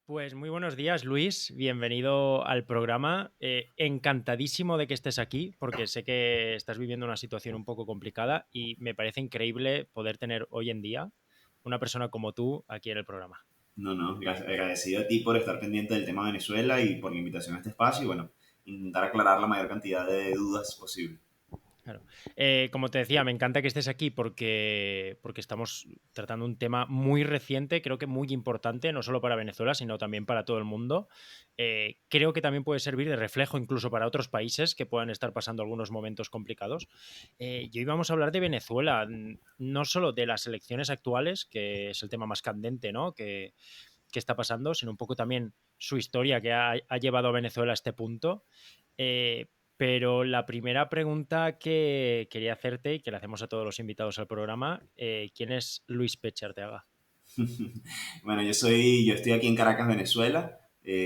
Pues muy buenos días, Luis. Bienvenido al programa. Encantadísimo de que estés aquí, porque sé que estás viviendo una situación un poco complicada y me parece increíble poder tener hoy en día una persona como tú aquí en el programa. No, no, agradecido a ti por estar pendiente del tema de Venezuela y por la invitación a este espacio y bueno, intentar aclarar la mayor cantidad de dudas posible. Claro. Como te decía, me encanta que estés aquí porque estamos tratando un tema muy reciente, creo que muy importante, no solo para Venezuela, sino también para todo el mundo. Creo que también puede servir de reflejo incluso para otros países que puedan estar pasando algunos momentos complicados. Y hoy vamos a hablar de Venezuela, no solo de las elecciones actuales, que es el tema más candente, ¿no? Que está pasando, sino un poco también su historia que ha llevado a Venezuela a este punto. Pero la primera pregunta que quería hacerte y que le hacemos a todos los invitados al programa, ¿quién es Luis Peche Arteaga? Bueno, yo estoy aquí en Caracas, Venezuela,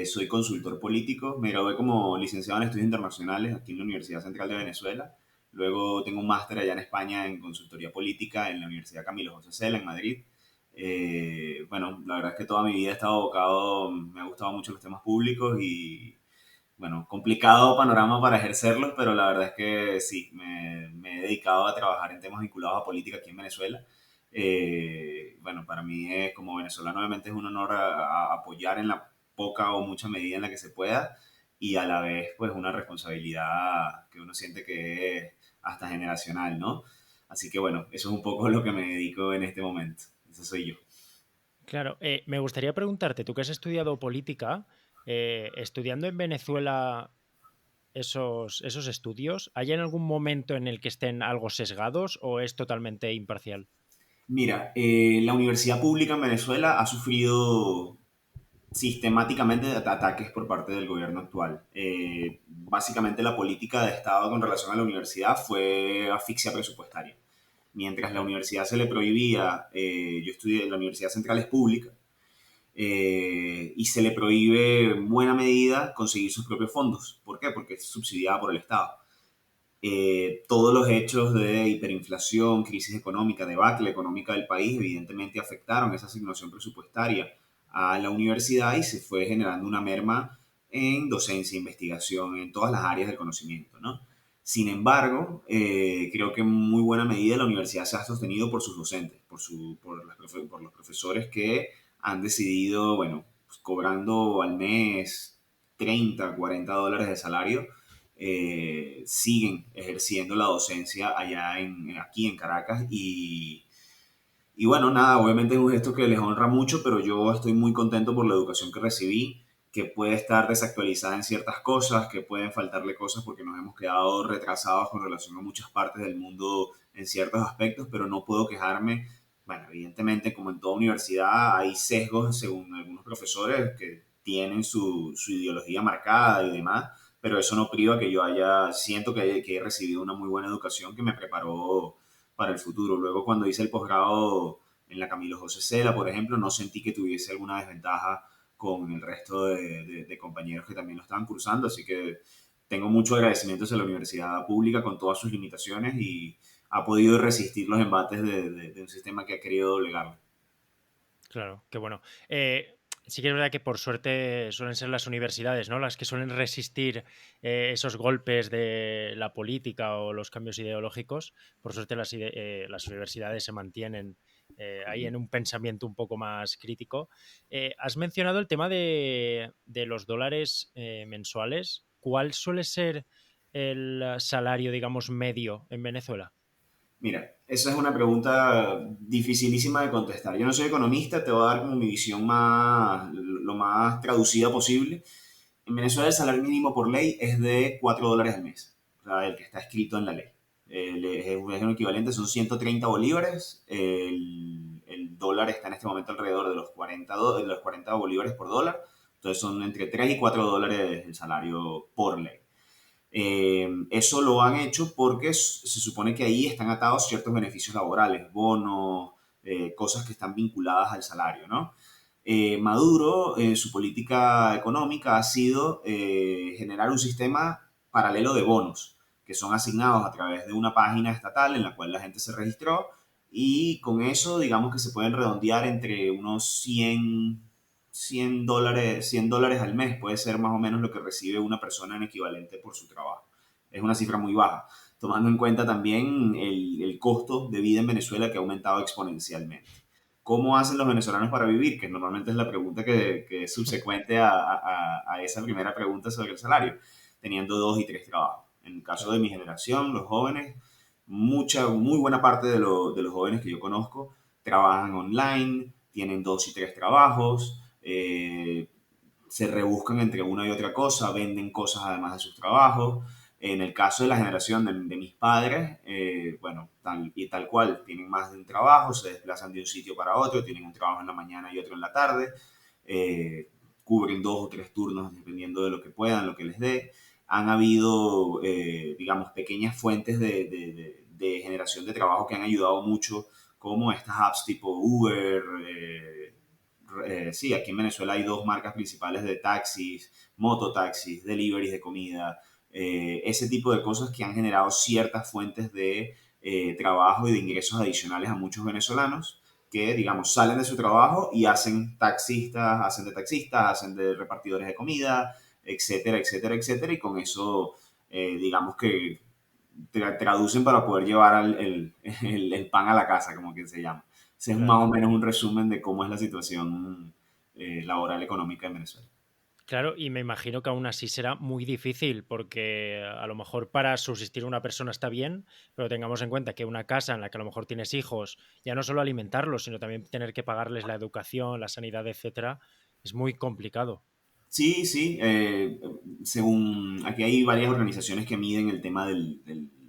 soy consultor político, me gradué como licenciado en estudios internacionales aquí en la Universidad Central de Venezuela, luego tengo un máster allá en España en consultoría política en la Universidad Camilo José Cela en Madrid. Bueno, la verdad es que toda mi vida he estado abocado, me ha gustado mucho los temas públicos y bueno, complicado panorama para ejercerlos, pero la verdad es que sí, me he dedicado a trabajar en temas vinculados a política aquí en Venezuela. Bueno, para mí como venezolano obviamente es un honor a apoyar en la poca o mucha medida en la que se pueda y a la vez pues una responsabilidad que uno siente que es hasta generacional, ¿no? Así que bueno, eso es un poco lo que me dedico en este momento. Ese soy yo. Claro, me gustaría preguntarte, tú que has estudiado política, estudiando en Venezuela esos estudios, ¿hay en algún momento en el que estén algo sesgados o es totalmente imparcial? Mira, la universidad pública en Venezuela ha sufrido sistemáticamente de ataques por parte del gobierno actual. Básicamente la política de Estado con relación a la universidad fue asfixia presupuestaria. Mientras la Claro. universidad se le prohibía, yo estudié, la Universidad Central es pública, y se le prohíbe en buena medida conseguir sus propios fondos. ¿Por qué? Porque es subsidiada por el Estado. Todos los hechos de hiperinflación, crisis económica, debacle económica del país, evidentemente afectaron esa asignación presupuestaria a la universidad y se fue generando una merma en docencia, investigación, en todas las áreas del conocimiento, ¿no? Sin embargo, creo que en muy buena medida la universidad se ha sostenido por sus docentes, por los profesores que han decidido, bueno, pues, cobrando al mes 30, $40 de salario, siguen ejerciendo la docencia allá aquí en Caracas y bueno, nada, obviamente es un gesto que les honra mucho, pero yo estoy muy contento por la educación que recibí, que puede estar desactualizada en ciertas cosas, que pueden faltarle cosas porque nos hemos quedado retrasados con relación a muchas partes del mundo en ciertos aspectos, pero no puedo quejarme. Bueno, evidentemente, como en toda universidad, hay sesgos según algunos profesores que tienen su ideología marcada y demás, pero eso no priva que yo siento que he recibido una muy buena educación que me preparó para el futuro. Luego, cuando hice el posgrado en la Camilo José Cela, por ejemplo, no sentí que tuviese alguna desventaja con el resto de compañeros que también lo estaban cursando, así que tengo mucho agradecimiento hacia la universidad pública con todas sus limitaciones y ha podido resistir los embates de un sistema que ha querido doblegarlo. Claro, qué bueno. Sí que es verdad que por suerte suelen ser las universidades, ¿no? Las que suelen resistir esos golpes de la política o los cambios ideológicos. Por suerte las universidades se mantienen ahí en un pensamiento un poco más crítico. Has mencionado el tema de los dólares mensuales. ¿Cuál suele ser el salario, digamos, medio en Venezuela? Mira, esa es una pregunta dificilísima de contestar. Yo no soy economista, te voy a dar como mi visión lo más traducida posible. En Venezuela el salario mínimo por ley es de $4 al mes, o sea, el que está escrito en la ley. Es un equivalente, son 130 bolívares. El dólar está en este momento alrededor de los 40 bolívares por dólar. Entonces son entre 3 y $4 el salario por ley. Eso lo han hecho porque se supone que ahí están atados ciertos beneficios laborales, bonos, cosas que están vinculadas al salario, ¿no? Maduro, su política económica ha sido generar un sistema paralelo de bonos que son asignados a través de una página estatal en la cual la gente se registró y con eso digamos que se pueden redondear entre unos $100 al mes puede ser más o menos lo que recibe una persona en equivalente por su trabajo. Es una cifra muy baja, tomando en cuenta también el costo de vida en Venezuela que ha aumentado exponencialmente. ¿Cómo hacen los venezolanos para vivir? Que normalmente es la pregunta que es subsecuente a esa primera pregunta sobre el salario, teniendo 2 y 3 trabajos. En el caso de Claro. mi generación, los jóvenes, muy buena parte de los jóvenes que yo conozco trabajan online, tienen 2 y 3 trabajos, se rebuscan entre una y otra cosa, venden cosas además de sus trabajos. En el caso de la generación de mis padres, bueno, tal cual, tienen más de un trabajo, se desplazan de un sitio para otro, tienen un trabajo en la mañana y otro en la tarde, eh, cubren 2 o 3 turnos dependiendo de lo que puedan, lo que les dé. Han habido, digamos, pequeñas fuentes de generación de trabajo que han ayudado mucho, como estas apps tipo Uber, sí, aquí en Venezuela hay 2 marcas principales de taxis, mototaxis, deliveries de comida, ese tipo de cosas que han generado ciertas fuentes de trabajo y de ingresos adicionales a muchos venezolanos que, digamos, salen de su trabajo y hacen de taxistas, hacen de repartidores de comida, etcétera, etcétera, etcétera, y con eso, digamos que traducen para poder llevar el pan a la casa, como que se llama. Ese es más Claro. o menos un resumen de cómo es la situación laboral económica en Venezuela. Claro, y me imagino que aún así será muy difícil, porque a lo mejor para subsistir una persona está bien, pero tengamos en cuenta que una casa en la que a lo mejor tienes hijos, ya no solo alimentarlos, sino también tener que pagarles la educación, la sanidad, etcétera, es muy complicado. Sí, sí. Según aquí hay varias organizaciones que miden el tema de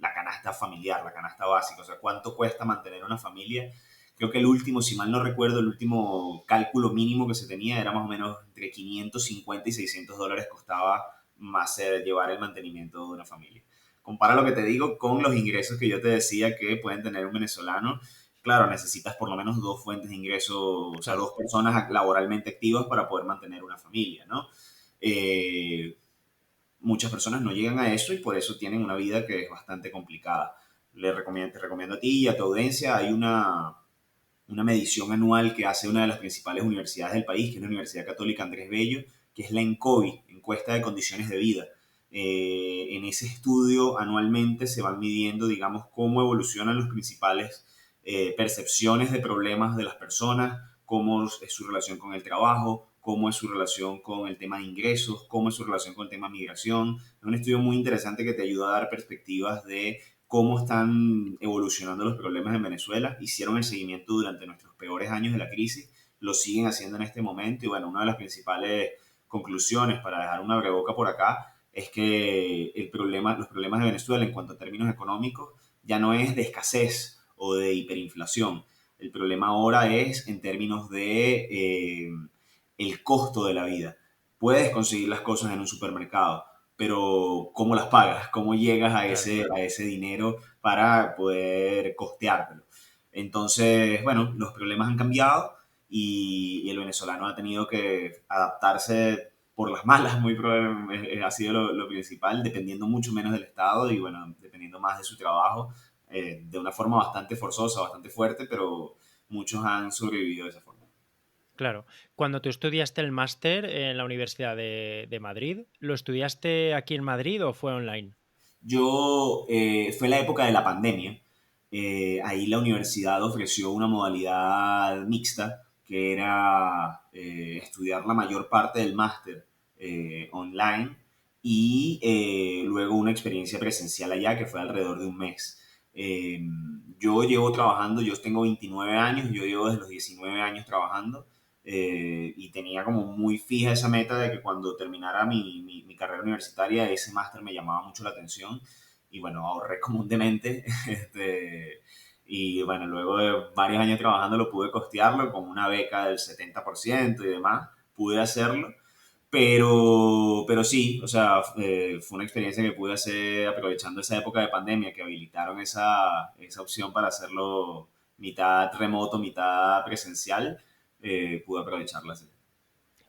la canasta familiar, la canasta básica, o sea, cuánto cuesta mantener una familia. Creo que el último, si mal no recuerdo, el último cálculo mínimo que se tenía era más o menos entre 550 y $600 costaba más llevar el mantenimiento de una familia. Compara lo que te digo con los ingresos que yo te decía que pueden tener un venezolano. Claro, necesitas por lo menos 2 fuentes de ingreso, o sea, Claro, 2 personas laboralmente activas para poder mantener una familia, ¿no? Eh, Muchas personas no llegan a eso y por eso tienen una vida que es bastante complicada. Te recomiendo a ti y a tu audiencia, hay una medición anual que hace una de las principales universidades del país, que es la Universidad Católica Andrés Bello, que es la ENCOVI, Encuesta de Condiciones de Vida. En ese estudio anualmente se van midiendo, digamos, cómo evolucionan los principales percepciones de problemas de las personas, cómo es su relación con el trabajo, cómo es su relación con el tema de ingresos, cómo es su relación con el tema de migración. Es un estudio muy interesante que te ayuda a dar perspectivas de cómo están evolucionando los problemas en Venezuela. Hicieron el seguimiento durante nuestros peores años de la crisis, lo siguen haciendo en este momento y bueno, una de las principales conclusiones para dejar una breboca por acá es que los problemas de Venezuela en cuanto a términos económicos ya no es de escasez o de hiperinflación. El problema ahora es en términos de el costo de la vida. Puedes conseguir las cosas en un supermercado, pero ¿cómo las pagas? ¿Cómo llegas a claro. ese dinero para poder costeártelo? Entonces, bueno, los problemas han cambiado y el venezolano ha tenido que adaptarse por las malas, ha sido lo principal, dependiendo mucho menos del Estado y bueno, dependiendo más de su trabajo, de una forma bastante forzosa, bastante fuerte, pero muchos han sobrevivido de esa forma. Claro. Cuando tú estudiaste el máster en la Universidad de Madrid, ¿lo estudiaste aquí en Madrid o fue online? Fue la época de la pandemia. Ahí la universidad ofreció una modalidad mixta, que era estudiar la mayor parte del máster online y luego una experiencia presencial allá que fue alrededor de un mes. Eh, yo llevo trabajando, yo tengo 29 años, yo llevo desde los 19 años trabajando y tenía como muy fija esa meta de que cuando terminara mi carrera universitaria ese máster me llamaba mucho la atención y bueno, ahorré comúnmente y bueno, luego de varios años trabajando lo pude costearlo con una beca del 70% y demás, pude hacerlo. Pero sí, o sea, fue una experiencia que pude hacer aprovechando esa época de pandemia que habilitaron esa opción para hacerlo mitad remoto, mitad presencial, pude aprovecharla. Sí.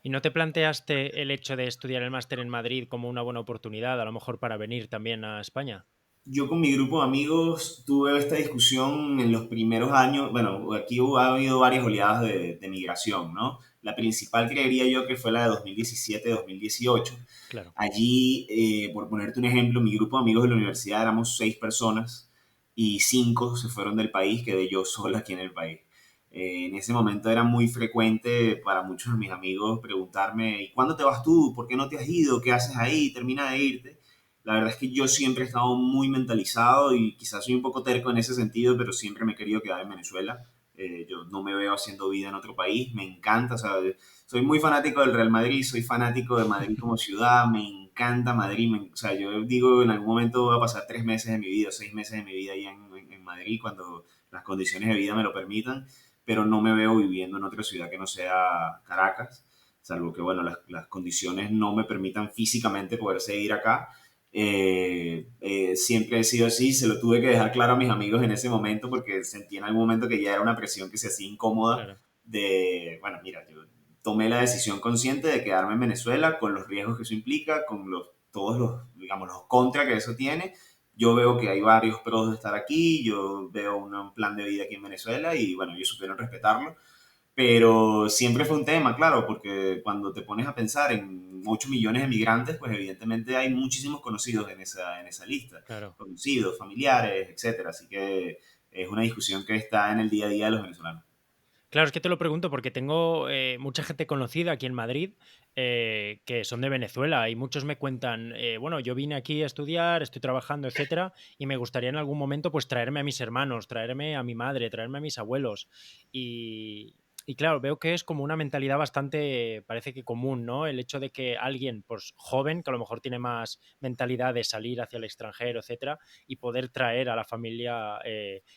¿Y no te planteaste el hecho de estudiar el máster en Madrid como una buena oportunidad, a lo mejor para venir también a España? Yo con mi grupo de amigos tuve esta discusión en los primeros años. Bueno, aquí ha habido varias oleadas de migración, ¿no? La principal creería yo que fue la de 2017-2018. Claro, Allí, por ponerte un ejemplo, mi grupo de amigos de la universidad éramos 6 personas y 5 se fueron del país, quedé yo sola aquí en el país. En ese momento era muy frecuente para muchos de mis amigos preguntarme: ¿y cuándo te vas tú? ¿Por qué no te has ido? ¿Qué haces ahí? Termina de irte. La verdad es que yo siempre he estado muy mentalizado y quizás soy un poco terco en ese sentido, pero siempre me he querido quedar en Venezuela. Yo no me veo haciendo vida en otro país, me encanta, o sea, soy muy fanático del Real Madrid, soy fanático de Madrid como ciudad, me encanta Madrid, o sea, yo digo en algún momento voy a pasar 3 meses de mi vida, 6 meses de mi vida ahí en Madrid cuando las condiciones de vida me lo permitan, pero no me veo viviendo en otra ciudad que no sea Caracas, salvo que, bueno, las condiciones no me permitan físicamente poder seguir acá. Siempre he sido así, se lo tuve que dejar claro a mis amigos en ese momento porque sentí en algún momento que ya era una presión que se hacía incómoda claro. de, bueno, mira, yo tomé la decisión consciente de quedarme en Venezuela con los riesgos que eso implica, con todos los, digamos, los contras que eso tiene. Yo veo que hay varios pros de estar aquí, yo veo un plan de vida aquí en Venezuela y, bueno, ellos supieron respetarlo, pero siempre fue un tema, claro, porque cuando te pones a pensar en 8 millones de migrantes, pues evidentemente hay muchísimos conocidos en esa lista, Claro. conocidos, familiares, etcétera. Así que es una discusión que está en el día a día de los venezolanos. Claro, es que te lo pregunto porque tengo mucha gente conocida aquí en Madrid que son de Venezuela y muchos me cuentan, bueno, yo vine aquí a estudiar, estoy trabajando, etcétera, y me gustaría en algún momento pues traerme a mis hermanos, traerme a mi madre, traerme a mis abuelos. Y, y claro, veo que es como una mentalidad bastante, parece que común, ¿no? El hecho de que alguien, pues joven, que a lo mejor tiene más mentalidad de salir hacia el extranjero, etcétera, y poder traer a la familia,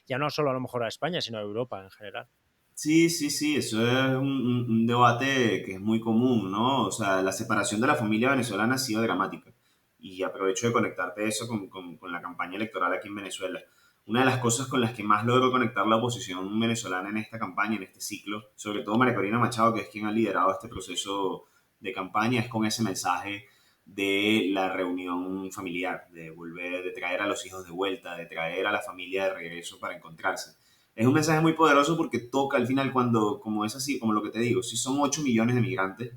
ya no solo a lo mejor a España, sino a Europa en general. Sí, sí, sí, eso es un debate que es muy común, ¿no? O sea, la separación de la familia venezolana ha sido dramática. Y aprovecho de conectarte eso con la campaña electoral aquí en Venezuela. Una de las cosas con las que más logró conectar la oposición venezolana en esta campaña, en este ciclo, sobre todo María Corina Machado, que es quien ha liderado este proceso de campaña, es con ese mensaje de la reunión familiar, de volver, de traer a los hijos de vuelta, de traer a la familia de regreso para encontrarse. Es un mensaje muy poderoso porque toca al final cuando, como es así, como lo que te digo, si son 8 millones de migrantes,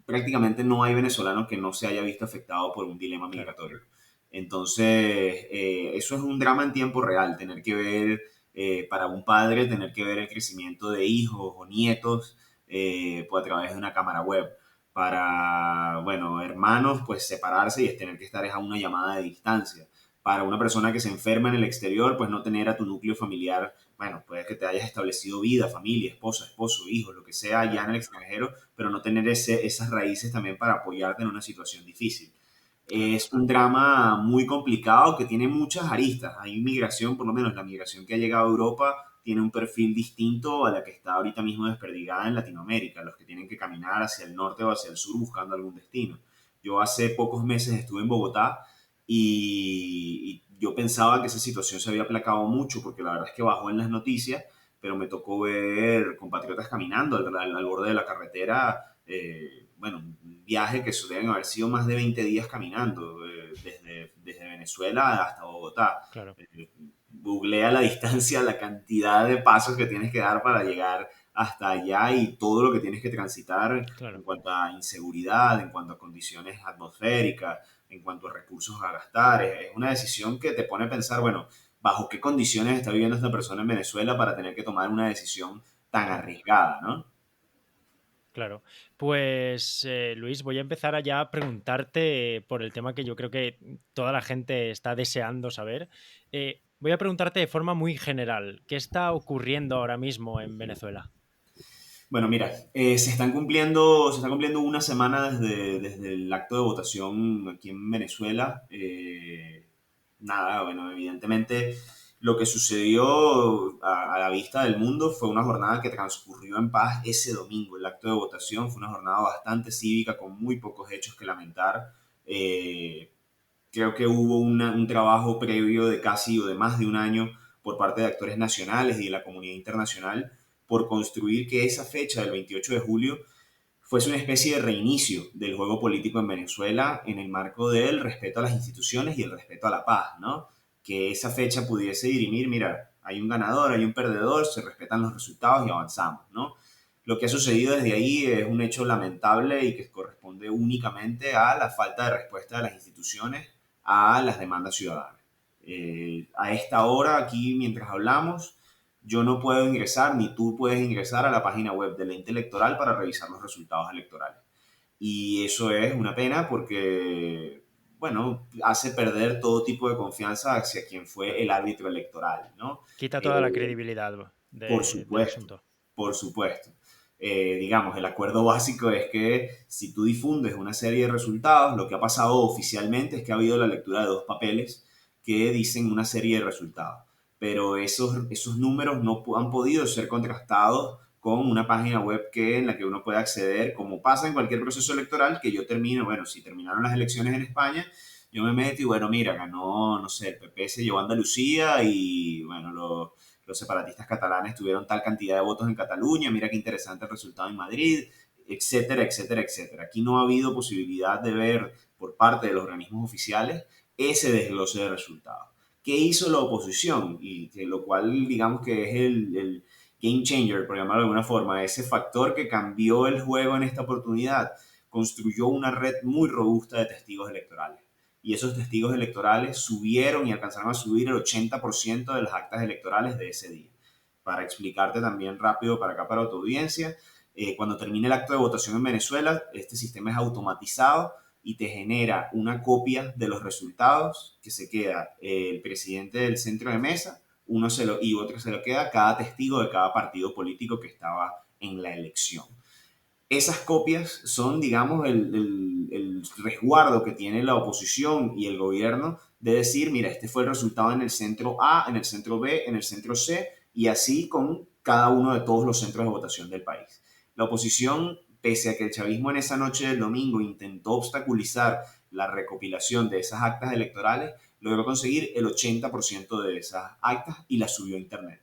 prácticamente no hay venezolano que no se haya visto afectado por un dilema Claro. migratorio. Entonces, eso es un drama en tiempo real, tener que ver, para un padre, tener que ver el crecimiento de hijos o nietos pues a través de una cámara web. Para, bueno, hermanos, pues separarse y es tener que estar a una llamada de distancia. Para una persona que se enferma en el exterior, pues no tener a tu núcleo familiar, bueno, puede que te hayas establecido vida, familia, esposa, esposo, hijos, lo que sea allá en Claro, el extranjero, pero no tener esas raíces también para apoyarte en una situación difícil. claro, Es un drama muy complicado que tiene muchas aristas. Hay migración, por lo menos la migración que ha llegado a Europa tiene un perfil distinto a la que está ahorita mismo desperdigada en Latinoamérica, los que tienen que caminar hacia el norte o hacia el sur buscando algún destino. Yo hace pocos meses estuve en Bogotá y yo pensaba que esa situación se había aplacado mucho porque la verdad es que bajó en las noticias, pero me tocó ver compatriotas caminando al borde de la carretera. Bueno, un viaje que deben haber sido más de 20 días caminando, desde Venezuela hasta Bogotá. claro, Googlea la distancia, la cantidad de pasos que tienes que dar para llegar hasta allá y todo lo que tienes que transitar en claro. cuanto a inseguridad, en cuanto a condiciones atmosféricas, en cuanto a recursos a gastar. Es una decisión que te pone a pensar, bueno, ¿bajo qué condiciones está viviendo esta persona en Venezuela para tener que tomar una decisión tan Claro, arriesgada, ¿no? claro. Pues Luis, voy a empezar a ya preguntarte por el tema que yo creo que toda la gente está deseando saber. Voy a preguntarte de forma muy general, ¿qué está ocurriendo ahora mismo en Venezuela? Bueno, mira, se está cumpliendo una semana desde el acto de votación aquí en Venezuela. Nada, bueno, evidentemente lo que sucedió a la vista del mundo fue una jornada que transcurrió en paz ese domingo. El acto de votación fue una jornada bastante cívica con muy pocos hechos que lamentar. Eh, Creo que hubo un trabajo previo de casi o de más de un año por parte de actores nacionales y de la comunidad internacional por construir que esa fecha del 28 de julio fuese una especie de reinicio del juego político en Venezuela en el marco del respeto a las instituciones y el respeto a la paz, ¿no? que esa fecha pudiese dirimir, mira, hay un ganador, hay un perdedor, se respetan los resultados y avanzamos, ¿no? Lo que ha sucedido desde ahí es un hecho lamentable y que corresponde únicamente a la falta de respuesta de las instituciones a las demandas ciudadanas. A esta hora, aquí mientras hablamos, yo no puedo ingresar, ni tú puedes ingresar a la página web del ente electoral para revisar los resultados electorales. Y eso es una pena porque, bueno, hace perder todo tipo de confianza hacia quien fue el árbitro electoral, ¿no? Quita toda la Eh, credibilidad por del supuesto, asunto. por supuesto. Digamos, el acuerdo básico es que si tú difundes una serie de resultados, lo que ha pasado oficialmente es que ha habido la lectura de dos papeles que dicen una serie de resultados. Pero esos números no han podido ser contrastados con una página web en la que uno puede acceder, como pasa en cualquier proceso electoral, que yo termino, bueno, si terminaron las elecciones en España, yo me meto y bueno, mira, ganó, no sé, el PP se llevó a Andalucía y bueno, los separatistas catalanes tuvieron tal cantidad de votos en Cataluña, mira qué interesante el resultado en Madrid, etcétera, etcétera, etcétera. Aquí no ha habido posibilidad de ver por parte de los organismos oficiales ese desglose de resultados. ¿Qué hizo la oposición? Y que lo cual digamos que es el game changer, por llamarlo de alguna forma, ese factor que cambió el juego en esta oportunidad. Construyó una red muy robusta de testigos electorales y esos testigos electorales subieron y alcanzaron a subir el 80% de las actas electorales de ese día. Para explicarte también rápido para acá, para tu audiencia, cuando termine el acto de votación en Venezuela, este sistema es automatizado y te genera una copia de los resultados que se queda el presidente del centro de mesa y otro se lo queda cada testigo de cada partido político que estaba en la elección. Esas copias son, digamos, el resguardo que tiene la oposición y el gobierno de decir, mira, este fue el resultado en el centro A, en el centro B, en el centro C, y así con cada uno de todos los centros de votación del país. La oposición, pese a que el chavismo en esa noche del domingo intentó obstaculizar la recopilación de esas actas electorales, logró conseguir el 80% de esas actas y las subió a internet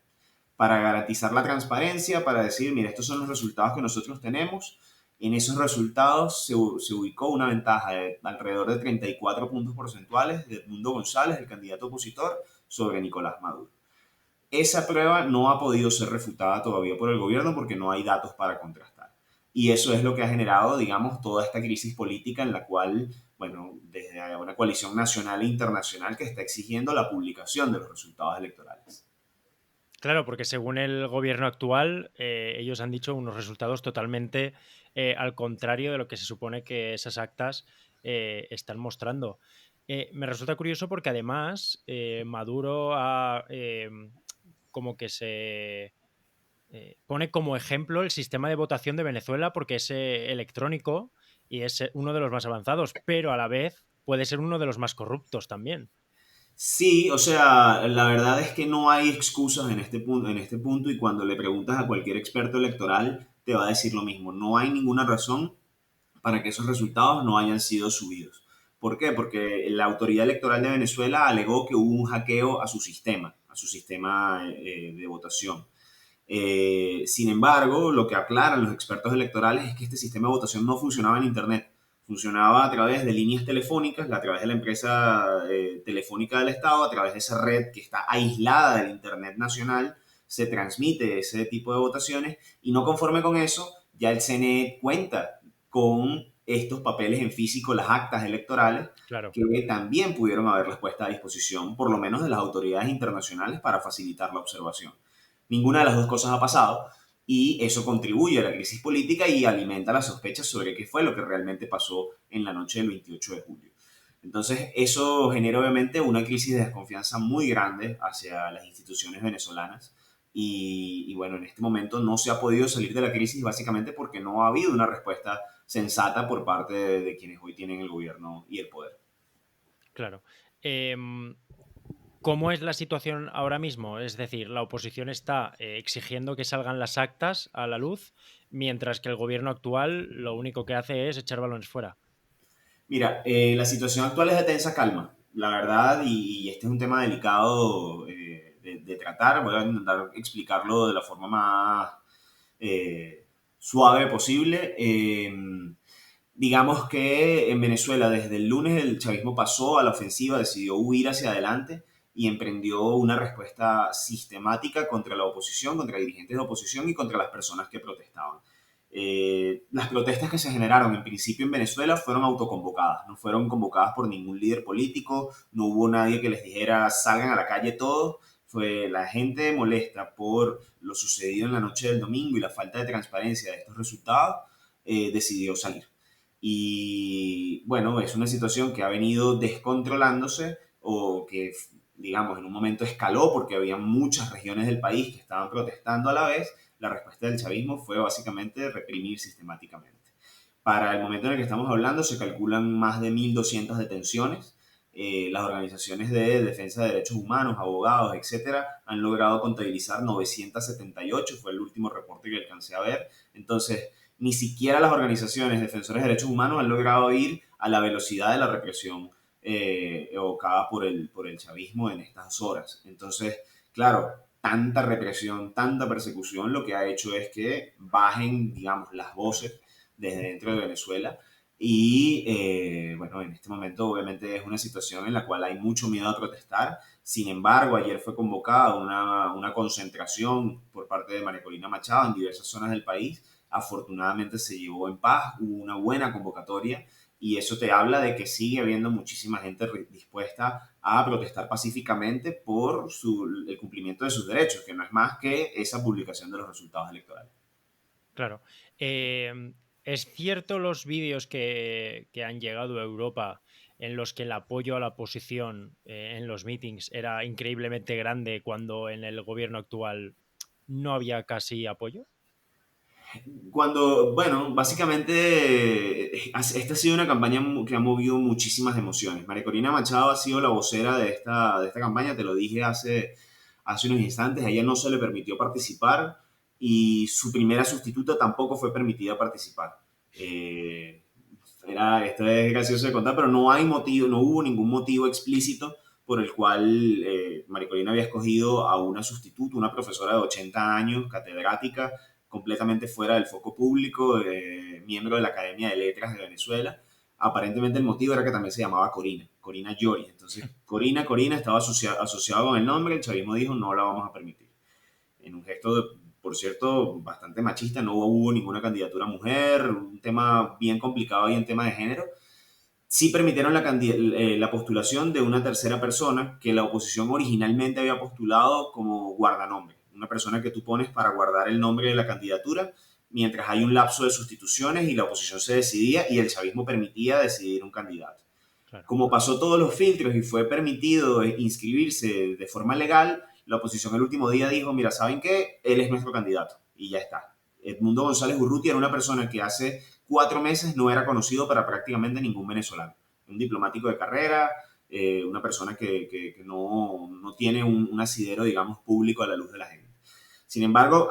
para garantizar la transparencia, para decir, mira, estos son los resultados que nosotros tenemos. En esos resultados se ubicó una ventaja de alrededor de 34 puntos porcentuales de Edmundo González, el candidato opositor, sobre Nicolás Maduro. Esa prueba no ha podido ser refutada todavía por el gobierno porque no hay datos para contrastar. Y eso es lo que ha generado, digamos, toda esta crisis política en la cual, bueno, desde una coalición nacional e internacional que está exigiendo la publicación de los resultados electorales. Claro, porque según el gobierno actual, ellos han dicho unos resultados totalmente al contrario de lo que se supone que esas actas están mostrando. Me resulta curioso porque además Maduro como que se pone como ejemplo el sistema de votación de Venezuela porque es electrónico y es uno de los más avanzados, pero a la vez puede ser uno de los más corruptos también. Sí, o sea, la verdad es que no hay excusas en este punto y cuando le preguntas a cualquier experto electoral te va a decir lo mismo. No hay ninguna razón para que esos resultados no hayan sido subidos. ¿Por qué? Porque la autoridad electoral de Venezuela alegó que hubo un hackeo a su sistema de votación. Sin embargo, lo que aclaran los expertos electorales es que este sistema de votación no funcionaba en Internet. Funcionaba a través de líneas telefónicas, a través de la empresa telefónica del Estado, a través de esa red que está aislada del Internet nacional, se transmite ese tipo de votaciones y no conforme con eso, ya el CNE cuenta con estos papeles en físico, las actas electorales, Claro. que también pudieron haberlas puesta a disposición, por lo menos de las autoridades internacionales, para facilitar la observación. Ninguna de las dos cosas ha pasado y eso contribuye a la crisis política y alimenta las sospechas sobre qué fue lo que realmente pasó en la noche del 28 de julio. Entonces, eso genera obviamente una crisis de desconfianza muy grande hacia las instituciones venezolanas y bueno, en este momento no se ha podido salir de la crisis básicamente porque no ha habido una respuesta sensata por parte de quienes hoy tienen el gobierno y el poder. Claro. Em, ¿Cómo es la situación ahora mismo? Es decir, la oposición está exigiendo que salgan las actas a la luz, mientras que el gobierno actual lo único que hace es echar balones fuera. Mira, la situación actual es de tensa calma, la verdad, y este es un tema delicado de tratar. Voy a intentar explicarlo de la forma más suave posible. Digamos que en Venezuela desde el lunes el chavismo pasó a la ofensiva, decidió huir hacia adelante y emprendió una respuesta sistemática contra la oposición, contra dirigentes de oposición y contra las personas que protestaban. Las protestas que se generaron en principio en Venezuela fueron autoconvocadas, no fueron convocadas por ningún líder político, no hubo nadie que les dijera salgan a la calle todos, fue la gente molesta por lo sucedido en la noche del domingo y la falta de transparencia de estos resultados, decidió salir. Y bueno, es una situación que ha venido descontrolándose o que, digamos, en un momento escaló porque había muchas regiones del país que estaban protestando a la vez. La respuesta del chavismo fue básicamente reprimir sistemáticamente. Para el momento en el que estamos hablando se calculan más de 1.200 detenciones. Las organizaciones de defensa de derechos humanos, abogados, etcétera, han logrado contabilizar 978, fue el último reporte que alcancé a ver. Entonces, ni siquiera las organizaciones defensoras de derechos humanos han logrado ir a la velocidad de la represión evocada por el chavismo en estas horas. Entonces, claro, tanta represión, tanta persecución, lo que ha hecho es que bajen, digamos, las voces desde dentro de Venezuela. Y bueno, en este momento obviamente es una situación en la cual hay mucho miedo a protestar. Sin embargo, ayer fue convocada una concentración por parte de María Corina Machado en diversas zonas del país. Afortunadamente se llevó en paz, hubo una buena convocatoria y eso te habla de que sigue habiendo muchísima gente dispuesta a protestar pacíficamente por el cumplimiento de sus derechos, que no es más que esa publicación de los resultados electorales. Claro. ¿Es cierto los vídeos que han llegado a Europa en los que el apoyo a la oposición en los meetings era increíblemente grande cuando en el gobierno actual no había casi apoyo? Cuando, bueno, básicamente esta ha sido una campaña que ha movido muchísimas emociones. María Corina Machado ha sido la vocera de esta campaña, te lo dije hace unos instantes, a ella no se le permitió participar y su primera sustituta tampoco fue permitida participar. Eh, Esto es gracioso de contar, pero no hay motivo, no hubo ningún motivo explícito por el cual María Corina había escogido a una sustituta, una profesora de 80 años, catedrática, completamente fuera del foco público, miembro de la Academia de Letras de Venezuela. Aparentemente el motivo era que también se llamaba Corina, Corina Llori. Entonces, Corina estaba asociado con el nombre, el chavismo dijo no la vamos a permitir. En un gesto, por cierto, bastante machista, no hubo ninguna candidatura mujer, un tema bien complicado ahí en tema de género. Sí permitieron la postulación de una tercera persona que la oposición originalmente había postulado como guardanombre, una persona que tú pones para guardar el nombre de la candidatura mientras hay un lapso de sustituciones y la oposición se decidía y el chavismo permitía decidir un candidato. Claro. Como pasó todos los filtros y fue permitido inscribirse de forma legal, la oposición el último día dijo, mira, ¿saben qué? Él es nuestro candidato y ya está. Edmundo González Urrutia era una persona que hace 4 meses no era conocido para prácticamente ningún venezolano. Un diplomático de carrera, una persona que no tiene un asidero, digamos, público a la luz de la gente. Sin embargo,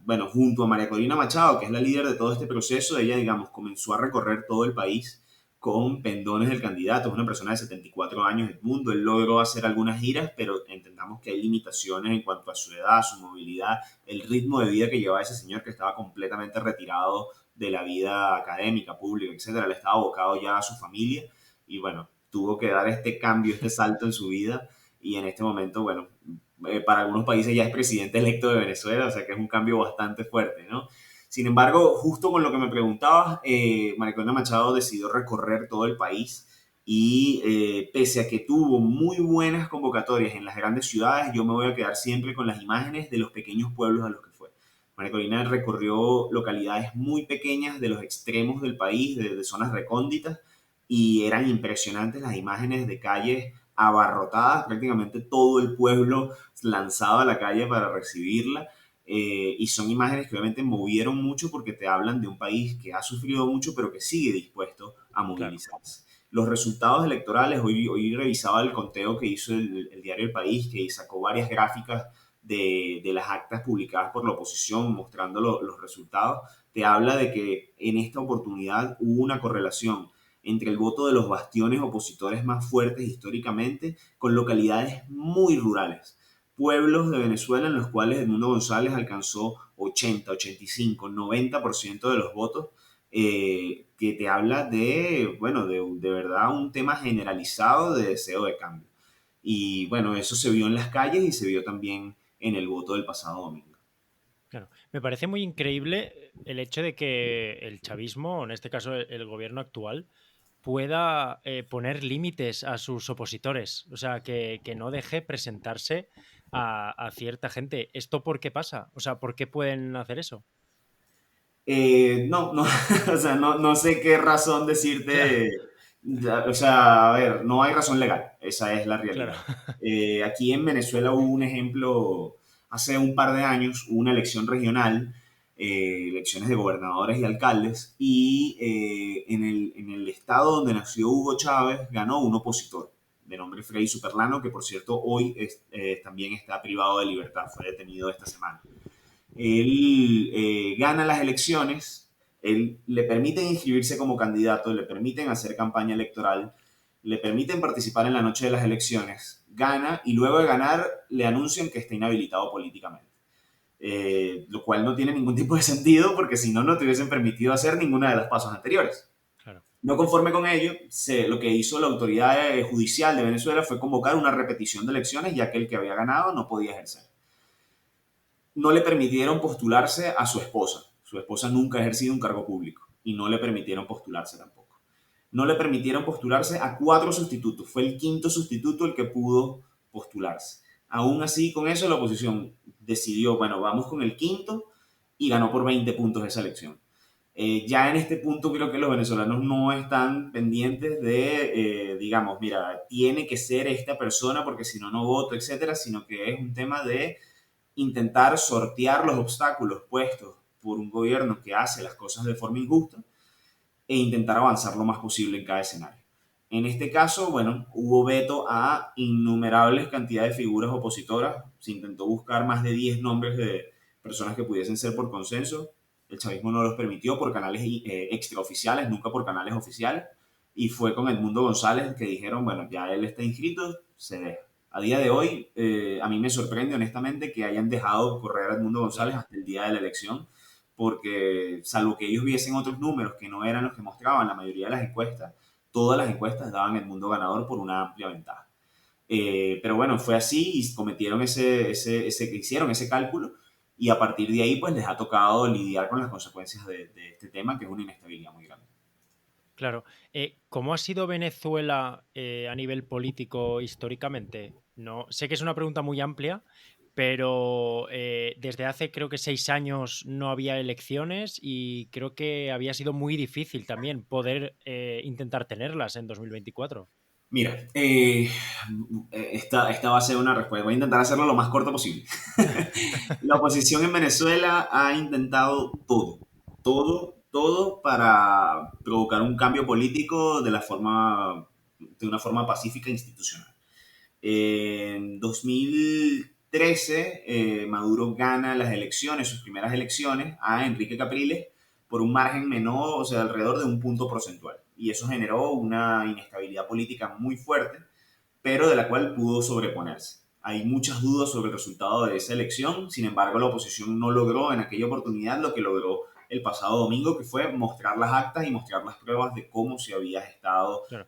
bueno, junto a María Corina Machado, que es la líder de todo este proceso, ella, digamos, comenzó a recorrer todo el país con pendones del candidato. Es una persona de 74 años del mundo. Él logró hacer algunas giras, pero entendamos que hay limitaciones en cuanto a su edad, su movilidad, el ritmo de vida que llevaba ese señor que estaba completamente retirado de la vida académica, pública, etcétera. Le estaba abocado ya a su familia y bueno, tuvo que dar este cambio, este salto en su vida y en este momento, bueno, para algunos países ya es presidente electo de Venezuela, o sea que es un cambio bastante fuerte, ¿no? Sin embargo, justo con lo que me preguntabas, María Corina Machado decidió recorrer todo el país y pese a que tuvo muy buenas convocatorias en las grandes ciudades, yo me voy a quedar siempre con las imágenes de los pequeños pueblos a los que fue. María Corina recorrió localidades muy pequeñas de los extremos del país, de zonas recónditas, y eran impresionantes las imágenes de calles abarrotadas, prácticamente todo el pueblo lanzado a la calle para recibirla. Y son imágenes que obviamente movieron mucho porque te hablan de un país que ha sufrido mucho pero que sigue dispuesto a Claro. movilizarse. Los resultados electorales, hoy revisaba el conteo que hizo el diario El País, que sacó varias gráficas de las actas publicadas por la oposición mostrando los resultados, te habla de que en esta oportunidad hubo una correlación entre el voto de los bastiones opositores más fuertes históricamente con localidades muy rurales, pueblos de Venezuela en los cuales Edmundo González alcanzó 80, 85, 90% de los votos, que te habla de, bueno, de verdad un tema generalizado de deseo de cambio. Y bueno, eso se vio en las calles y se vio también en el voto del pasado domingo. Claro. Me parece muy increíble el hecho de que el chavismo, o en este caso el gobierno actual, pueda poner límites a sus opositores. O sea, que no deje presentarse a cierta gente. ¿Esto por qué pasa? O sea, ¿por qué pueden hacer eso? No, o sea, no sé qué razón Ya, decirte. O sea, a ver, no hay razón legal, esa es la claro. realidad. Aquí en Venezuela hubo un ejemplo, hace un par de años, hubo una elección regional, elecciones de gobernadores y alcaldes, y en el estado donde nació Hugo Chávez ganó un opositor de nombre Freddy Superlano, que por cierto hoy también está privado de libertad, fue detenido esta semana. Él gana las elecciones, él, le permiten inscribirse como candidato, le permiten hacer campaña electoral, le permiten participar en la noche de las elecciones, gana y luego de ganar le anuncian que está inhabilitado políticamente. Lo cual no tiene ningún tipo de sentido porque si no, no te hubiesen permitido hacer ninguna de las pasos anteriores. Claro. No conforme con ello, lo que hizo la autoridad judicial de Venezuela fue convocar una repetición de elecciones ya que el que había ganado no podía ejercer. No le permitieron postularse a su esposa. Su esposa nunca ha ejercido un cargo público y no le permitieron postularse tampoco. No le permitieron postularse a 4 sustitutos. Fue el quinto sustituto el que pudo postularse. Aún así, con eso la oposición decidió, bueno, vamos con el quinto y ganó por 20 puntos esa elección. Ya en este punto creo que los venezolanos no están pendientes de, digamos, mira, tiene que ser esta persona porque si no, no voto, etcétera, sino que es un tema de intentar sortear los obstáculos puestos por un gobierno que hace las cosas de forma injusta e intentar avanzar lo más posible en cada escenario. En este caso, bueno, hubo veto a innumerables cantidades de figuras opositoras. Se intentó buscar más de 10 nombres de personas que pudiesen ser por consenso. El chavismo no los permitió por canales extraoficiales, nunca por canales oficiales. Y fue con Edmundo González que dijeron, bueno, ya él está inscrito, se deja. A día de hoy, a mí me sorprende honestamente que hayan dejado correr a Edmundo González Ya. hasta el día de la elección, porque salvo que ellos viesen otros números que no eran los que mostraban la mayoría de las encuestas, todas las encuestas daban el mundo ganador por una amplia ventaja. Pero bueno, fue así y cometieron hicieron ese cálculo y a partir de ahí pues les ha tocado lidiar con las consecuencias de este tema, que es una inestabilidad muy grande. Claro. ¿Cómo ha sido Venezuela a nivel político históricamente? No, sé que es una pregunta muy amplia, pero desde hace creo que 6 años no había elecciones y creo que había sido muy difícil también poder intentar tenerlas en 2024. Mira, esta va a ser una respuesta. Voy a intentar hacerlo lo más corto posible. La oposición en Venezuela ha intentado todo para provocar un cambio político de una forma pacífica e institucional. En 2013, Maduro gana las elecciones, sus primeras elecciones, a Enrique Capriles por un margen menor, o sea, alrededor de un punto porcentual. Y eso generó una inestabilidad política muy fuerte, pero de la cual pudo sobreponerse. Hay muchas dudas sobre el resultado de esa elección, sin embargo la oposición no logró en aquella oportunidad lo que logró el pasado domingo, que fue mostrar las actas y mostrar las pruebas de cómo se había gestado Claro.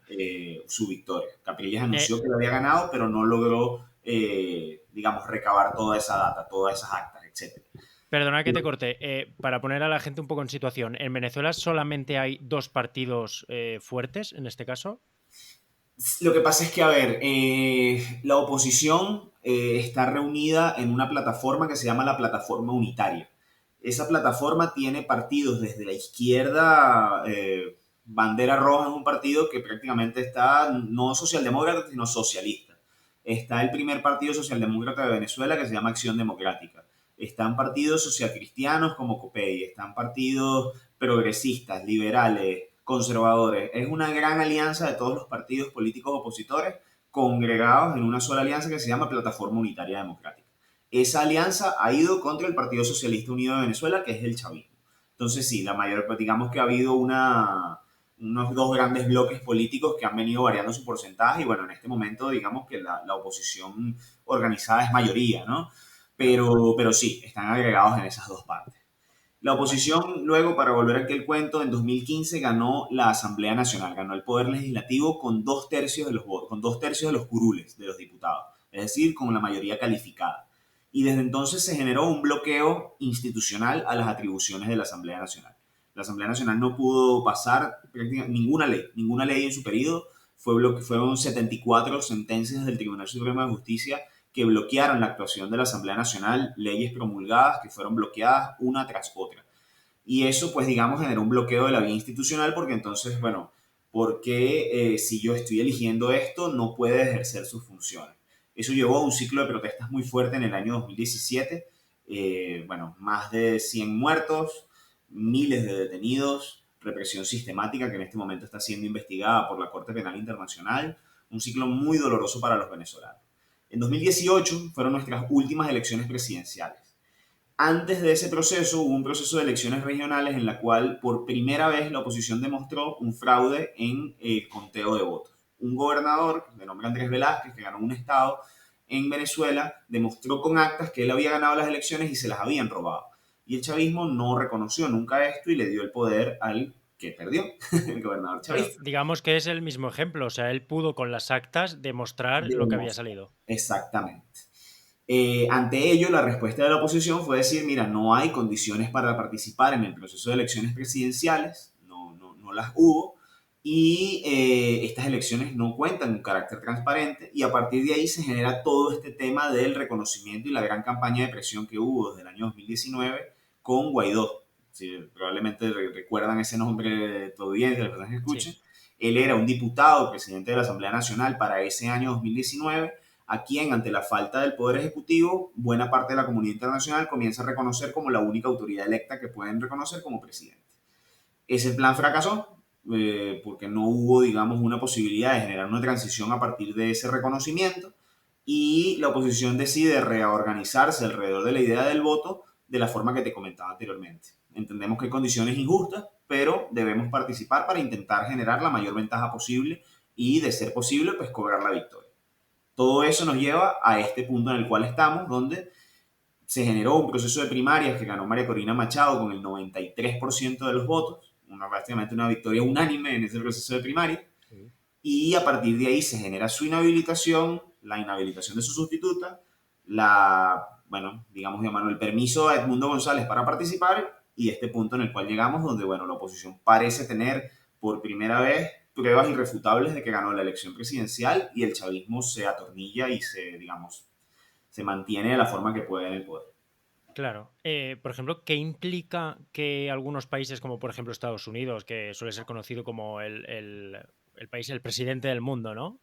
su victoria. Capriles Eh, anunció que lo había ganado, pero no logró, digamos, recabar toda esa data, todas esas actas, etc. Perdona que te corte. Para poner a la gente un poco en situación, ¿en Venezuela solamente hay dos partidos fuertes en este caso? Lo que pasa es que, a ver, la oposición está reunida en una plataforma que se llama la Plataforma Unitaria. Esa plataforma tiene partidos desde la izquierda, Bandera Roja es un partido que prácticamente está no socialdemócrata, sino socialista. Está el primer partido socialdemócrata de Venezuela que se llama Acción Democrática. Están partidos socialcristianos como COPEI, están partidos progresistas, liberales, conservadores. Es una gran alianza de todos los partidos políticos opositores congregados en una sola alianza que se llama Plataforma Unitaria Democrática. Esa alianza ha ido contra el Partido Socialista Unido de Venezuela, que es el chavismo. Entonces sí, la mayor, digamos que ha habido unos dos grandes bloques políticos que han venido variando su porcentaje y bueno, en este momento digamos que la oposición organizada es mayoría, ¿no? Claro. Pero sí, están agregados en esas dos partes. La Vale. oposición, luego, para volver aquí al cuento, en 2015 ganó la Asamblea Nacional, ganó el Poder Legislativo con 2/3 de los votos, con 2/3 de los curules de los diputados, es decir, con la mayoría calificada. Y desde entonces se generó un bloqueo institucional a las atribuciones de la Asamblea Nacional. La Asamblea Nacional no pudo pasar prácticamente ninguna ley en su periodo. Fueron 74 sentencias del Tribunal Supremo de Justicia que bloquearon la actuación de la Asamblea Nacional, leyes promulgadas que fueron bloqueadas una tras otra. Y eso, pues, digamos, generó un bloqueo de la vía institucional porque entonces, bueno, ¿por qué si yo estoy eligiendo esto no puede ejercer sus funciones? Eso llevó a un ciclo de protestas muy fuerte en el año 2017. Bueno, más de 100 muertos, miles de detenidos, represión sistemática que en este momento está siendo investigada por la Corte Penal Internacional. Un ciclo muy doloroso para los venezolanos. En 2018 fueron nuestras últimas elecciones presidenciales. Antes de ese proceso hubo un proceso de elecciones regionales en la cual por primera vez la oposición demostró un fraude en el conteo de votos. Un gobernador de nombre Andrés Velázquez, que ganó un estado en Venezuela, demostró con actas que él había ganado las elecciones y se las habían robado. Y el chavismo no reconoció nunca esto y le dio el poder al que perdió, el gobernador Claro, chavista. digamos que es el mismo ejemplo, o sea, él pudo con las actas demostrar lo que había Demostrar. salido. Exactamente. Ante ello, la respuesta de la oposición fue decir, mira, no hay condiciones para participar en el proceso de elecciones presidenciales, no las hubo, y estas elecciones no cuentan con carácter transparente, y a partir de ahí se genera todo este tema del reconocimiento y la gran campaña de presión que hubo desde el año 2019 con Guaidó. Sí, probablemente recuerdan ese nombre de tu audiencia, de las personas que Sí, escuchen. Él era un diputado, presidente de la Asamblea Nacional para ese año 2019, a quien, ante la falta del Poder Ejecutivo, buena parte de la comunidad internacional comienza a reconocer como la única autoridad electa que pueden reconocer como presidente. Ese plan fracasó porque no hubo, digamos, una posibilidad de generar una transición a partir de ese reconocimiento y la oposición decide reorganizarse alrededor de la idea del voto de la forma que te comentaba anteriormente. Entendemos que hay condiciones injustas, pero debemos participar para intentar generar la mayor ventaja posible y, de ser posible, pues cobrar la victoria. Todo eso nos lleva a este punto en el cual estamos, donde se generó un proceso de primarias que ganó María Corina Machado con el 93% de los votos, prácticamente una victoria unánime en ese proceso de primaria, sí. y a partir de ahí se genera su inhabilitación, la inhabilitación de su sustituta, bueno, digamos, llamarlo el permiso a Edmundo González para participar, y este punto en el cual llegamos, donde, bueno, la oposición parece tener por primera vez pruebas irrefutables de que ganó la elección presidencial y el chavismo se atornilla y digamos, se mantiene de la forma que puede en el poder. Claro. Por ejemplo, ¿qué implica que algunos países, como por ejemplo Estados Unidos, que suele ser conocido como el país, el presidente del mundo, ¿no?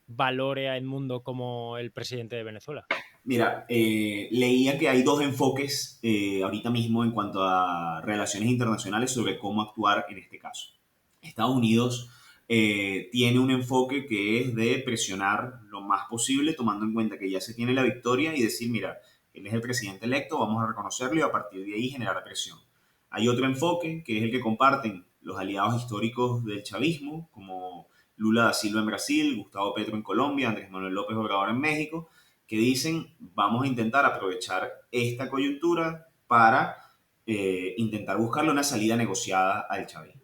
Valore a Edmundo como el presidente de Venezuela. Mira, leía que hay dos enfoques ahorita mismo en cuanto a relaciones internacionales sobre cómo actuar en este caso. Estados Unidos tiene un enfoque que es de presionar lo más posible, tomando en cuenta que ya se tiene la victoria y decir, mira, él es el presidente electo, vamos a reconocerlo y a partir de ahí generar presión. Hay otro enfoque que es el que comparten los aliados históricos del chavismo, como Lula da Silva en Brasil, Gustavo Petro en Colombia, Andrés Manuel López Obrador en México, que dicen, vamos a intentar aprovechar esta coyuntura para intentar buscarle una salida negociada al chavismo.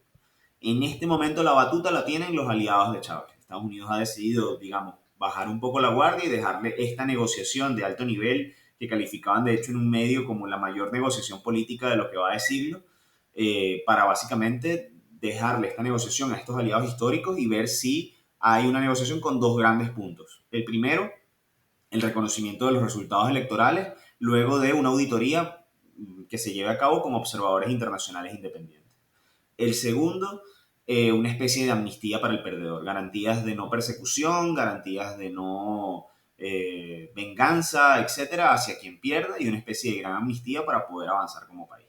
En este momento la batuta la tienen los aliados de Chávez. Estados Unidos ha decidido, digamos, bajar un poco la guardia y dejarle esta negociación de alto nivel que calificaban de hecho en un medio como la mayor negociación política de lo que va a decirlo, para básicamente dejarle esta negociación a estos aliados históricos y ver si hay una negociación con dos grandes puntos. El primero, el reconocimiento de los resultados electorales luego de una auditoría que se lleve a cabo con observadores internacionales independientes. El segundo, una especie de amnistía para el perdedor, garantías de no persecución, garantías de no venganza, etcétera, hacia quien pierda y una especie de gran amnistía para poder avanzar como país.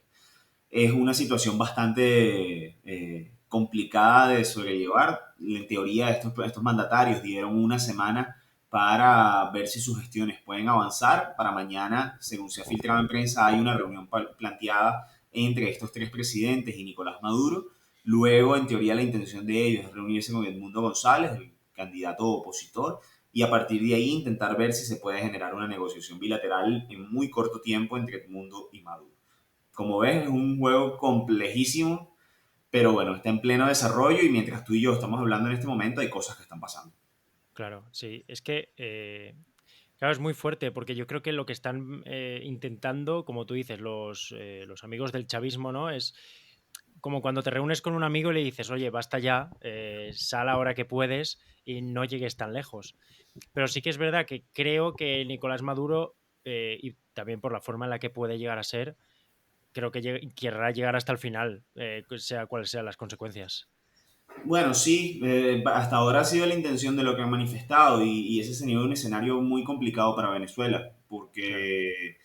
Es una situación bastante complicada de sobrellevar. En teoría, estos mandatarios dieron una semana para ver si sus gestiones pueden avanzar. Para mañana, según se ha filtrado en prensa, hay una reunión planteada entre estos tres presidentes y Nicolás Maduro. Luego, en teoría, la intención de ellos es reunirse con Edmundo González, el candidato opositor, y a partir de ahí intentar ver si se puede generar una negociación bilateral en muy corto tiempo entre Edmundo y Maduro. como ves, es un juego complejísimo, pero bueno, está en pleno desarrollo y mientras tú y yo estamos hablando en este momento hay cosas que están pasando. Claro, sí. Es que, claro, es muy fuerte porque yo creo que lo que están intentando, como tú dices, los amigos del chavismo, ¿no? Es como cuando te reúnes con un amigo y le dices, oye, basta ya, sal ahora que puedes y no llegues tan lejos. Pero sí que es verdad que creo que Nicolás Maduro, y también por la forma en la que puede llegar a ser, creo que querrá llegar hasta el final, sea cuales sean las consecuencias. Bueno, sí, hasta ahora ha sido la intención de lo que han manifestado y ese sería un escenario muy complicado para Venezuela, Claro, porque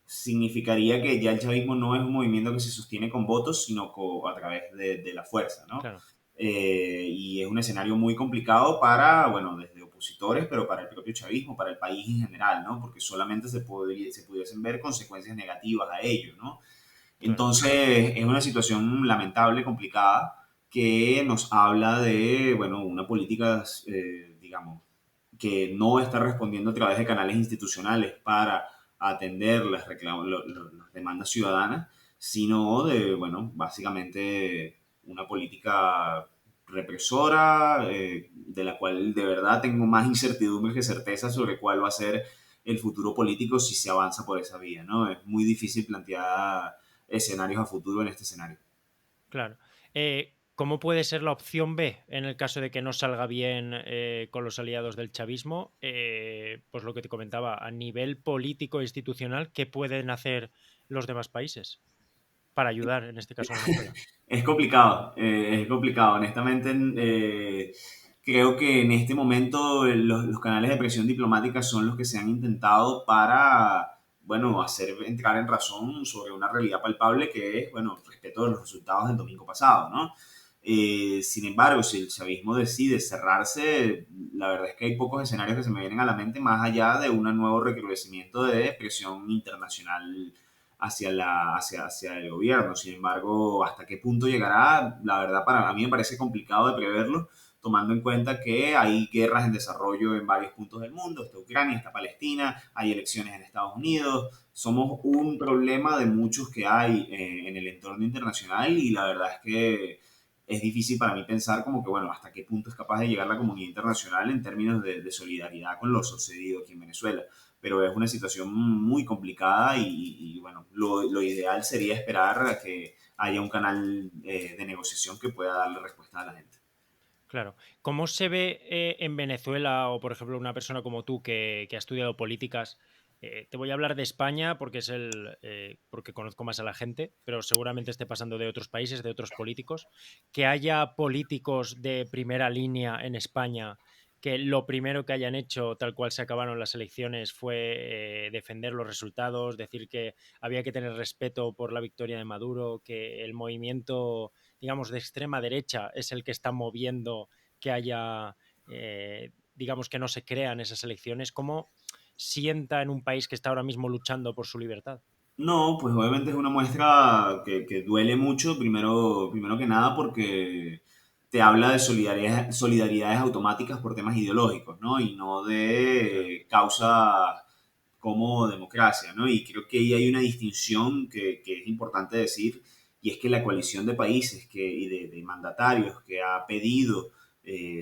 significaría que ya el chavismo no es un movimiento que se sostiene con votos, sino a través de la fuerza, ¿no? claro, Y es un escenario muy complicado para, bueno, desde opositores, pero para el propio chavismo, para el país en general, ¿no? Porque solamente se pudiesen ver consecuencias negativas a ello, ¿no? claro, Entonces, es una situación lamentable, complicada, que nos habla de, bueno, una política, digamos, que no está respondiendo a través de canales institucionales para atender las demandas ciudadanas, sino de, bueno, básicamente una política represora, de la cual de verdad tengo más incertidumbre que certeza sobre cuál va a ser el futuro político si se avanza por esa vía, ¿no? Es muy difícil plantear escenarios a futuro en este escenario. claro. ¿Cómo puede ser la opción B en el caso de que no salga bien con los aliados del chavismo? Pues lo que te comentaba, a nivel político e institucional, ¿qué pueden hacer los demás países para ayudar, en este caso, a Venezuela? Es complicado. Honestamente, creo que en este momento los canales de presión diplomática son los que se han intentado para, bueno, hacer entrar en razón sobre una realidad palpable que es, bueno, respeto de los resultados del domingo pasado, ¿no? Sin embargo, si el chavismo decide cerrarse, la verdad es que hay pocos escenarios que se me vienen a la mente más allá de un nuevo recrudecimiento de presión internacional hacia el gobierno. Sin embargo, hasta qué punto llegará, la verdad, para a mí me parece complicado de preverlo, tomando en cuenta que hay guerras en desarrollo en varios puntos del mundo. Está Ucrania, está Palestina, hay elecciones en Estados Unidos. Somos un problema de muchos que hay en el entorno internacional y la verdad es que es difícil para mí pensar como que, bueno, hasta qué punto es capaz de llegar la comunidad internacional en términos de solidaridad con lo sucedido aquí en Venezuela. Pero es una situación muy complicada y bueno, lo ideal sería esperar a que haya un canal de negociación que pueda darle respuesta a la gente. Claro. ¿Cómo se ve en Venezuela o, por ejemplo, una persona como tú que ha estudiado políticas? Te voy a hablar de España porque porque conozco más a la gente, pero seguramente esté pasando de otros países, de otros políticos. Que haya políticos de primera línea en España que lo primero que hayan hecho, tal cual se acabaron las elecciones, fue defender los resultados, decir que había que tener respeto por la victoria de Maduro, que el movimiento, digamos, de extrema derecha es el que está moviendo que haya, digamos, que no se crean esas elecciones. ¿Cómo sienta en un país que está ahora mismo luchando por su libertad? No, pues obviamente es una muestra que duele mucho, primero que nada porque te habla de solidaridades automáticas por temas ideológicos, ¿no? Y no Claro, de causas como democracia, ¿no? Y creo que ahí hay una distinción que es importante decir, y es que la coalición de países y de mandatarios que ha pedido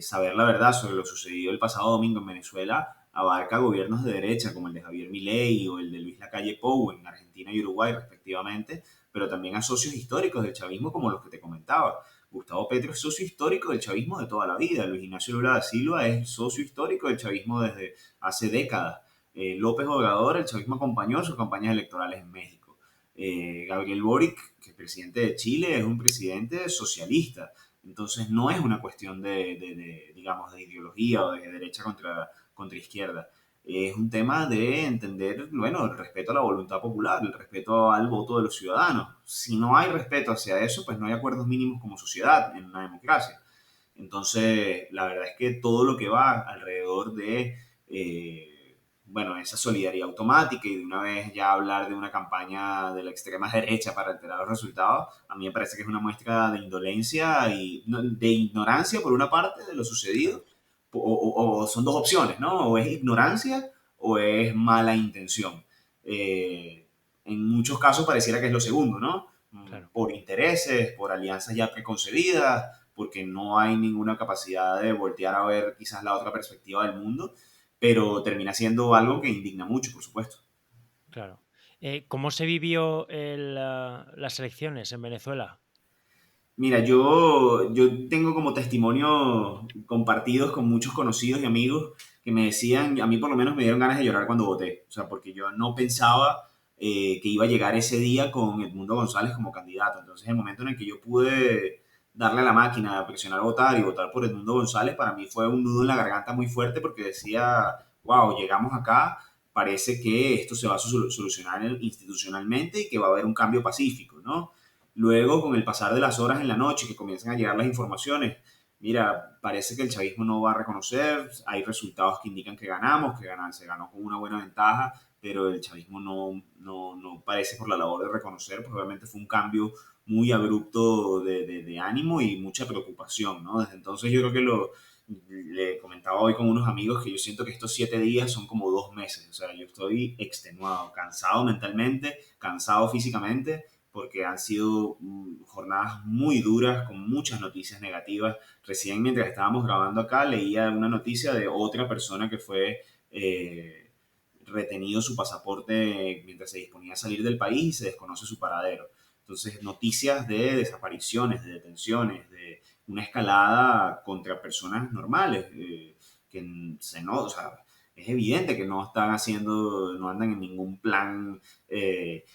saber la verdad sobre lo sucedido el pasado domingo en Venezuela abarca gobiernos de derecha como el de Javier Milei o el de Luis Lacalle Pou en Argentina y Uruguay respectivamente, pero también a socios históricos del chavismo como los que te comentaba. Gustavo Petro es socio histórico del chavismo de toda la vida. Luis Ignacio Lula da Silva es socio histórico del chavismo desde hace décadas. López Obrador, el chavismo acompañó sus campañas electorales en México. Gabriel Boric, que es presidente de Chile, es un presidente socialista. Entonces no es una cuestión digamos, de ideología o de derecha contra izquierda. Es un tema de entender, bueno, el respeto a la voluntad popular, el respeto al voto de los ciudadanos. Si no hay respeto hacia eso, pues no hay acuerdos mínimos como sociedad en una democracia. Entonces, la verdad es que todo lo que va alrededor de, bueno, esa solidaridad automática y de una vez ya hablar de una campaña de la extrema derecha para alterar los resultados, a mí me parece que es una muestra de indolencia y de ignorancia por una parte de lo sucedido, claro. o son dos opciones, ¿no? O es ignorancia o es mala intención. Eh, en muchos casos pareciera que es lo segundo, ¿no? claro. Por intereses, por alianzas ya preconcebidas, porque no hay ninguna capacidad de voltear a ver quizás la otra perspectiva del mundo, pero termina siendo algo que indigna mucho, por supuesto. Claro. ¿Cómo se vivió las elecciones en Venezuela? Mira, yo tengo como testimonio compartidos con muchos conocidos y amigos que me decían, a mí por lo menos me dieron ganas de llorar cuando voté, o sea, porque yo no pensaba que iba a llegar ese día con Edmundo González como candidato. Entonces, el momento en el que yo pude darle a la máquina, presionar votar y votar por Edmundo González, para mí fue un nudo en la garganta muy fuerte porque decía, wow, llegamos acá, parece que esto se va a solucionar institucionalmente y que va a haber un cambio pacífico, ¿no? Luego, con el pasar de las horas en la noche que comienzan a llegar las informaciones, mira, parece que el chavismo no va a reconocer, hay resultados que indican que ganamos, se ganó con una buena ventaja, pero el chavismo no parece por la labor de reconocer, probablemente fue un cambio muy abrupto de ánimo y mucha preocupación, ¿no? Desde entonces yo creo que le comentaba hoy con unos amigos que yo siento que estos 7 días son como 2 meses, o sea, yo estoy extenuado, cansado mentalmente, cansado físicamente, porque han sido jornadas muy duras, con muchas noticias negativas. Recién mientras estábamos grabando acá, leía una noticia de otra persona que fue retenido su pasaporte mientras se disponía a salir del país y se desconoce su paradero. Entonces, noticias de desapariciones, de detenciones, de una escalada contra personas normales, que se no, o sea, es evidente que no están haciendo, no andan en ningún plan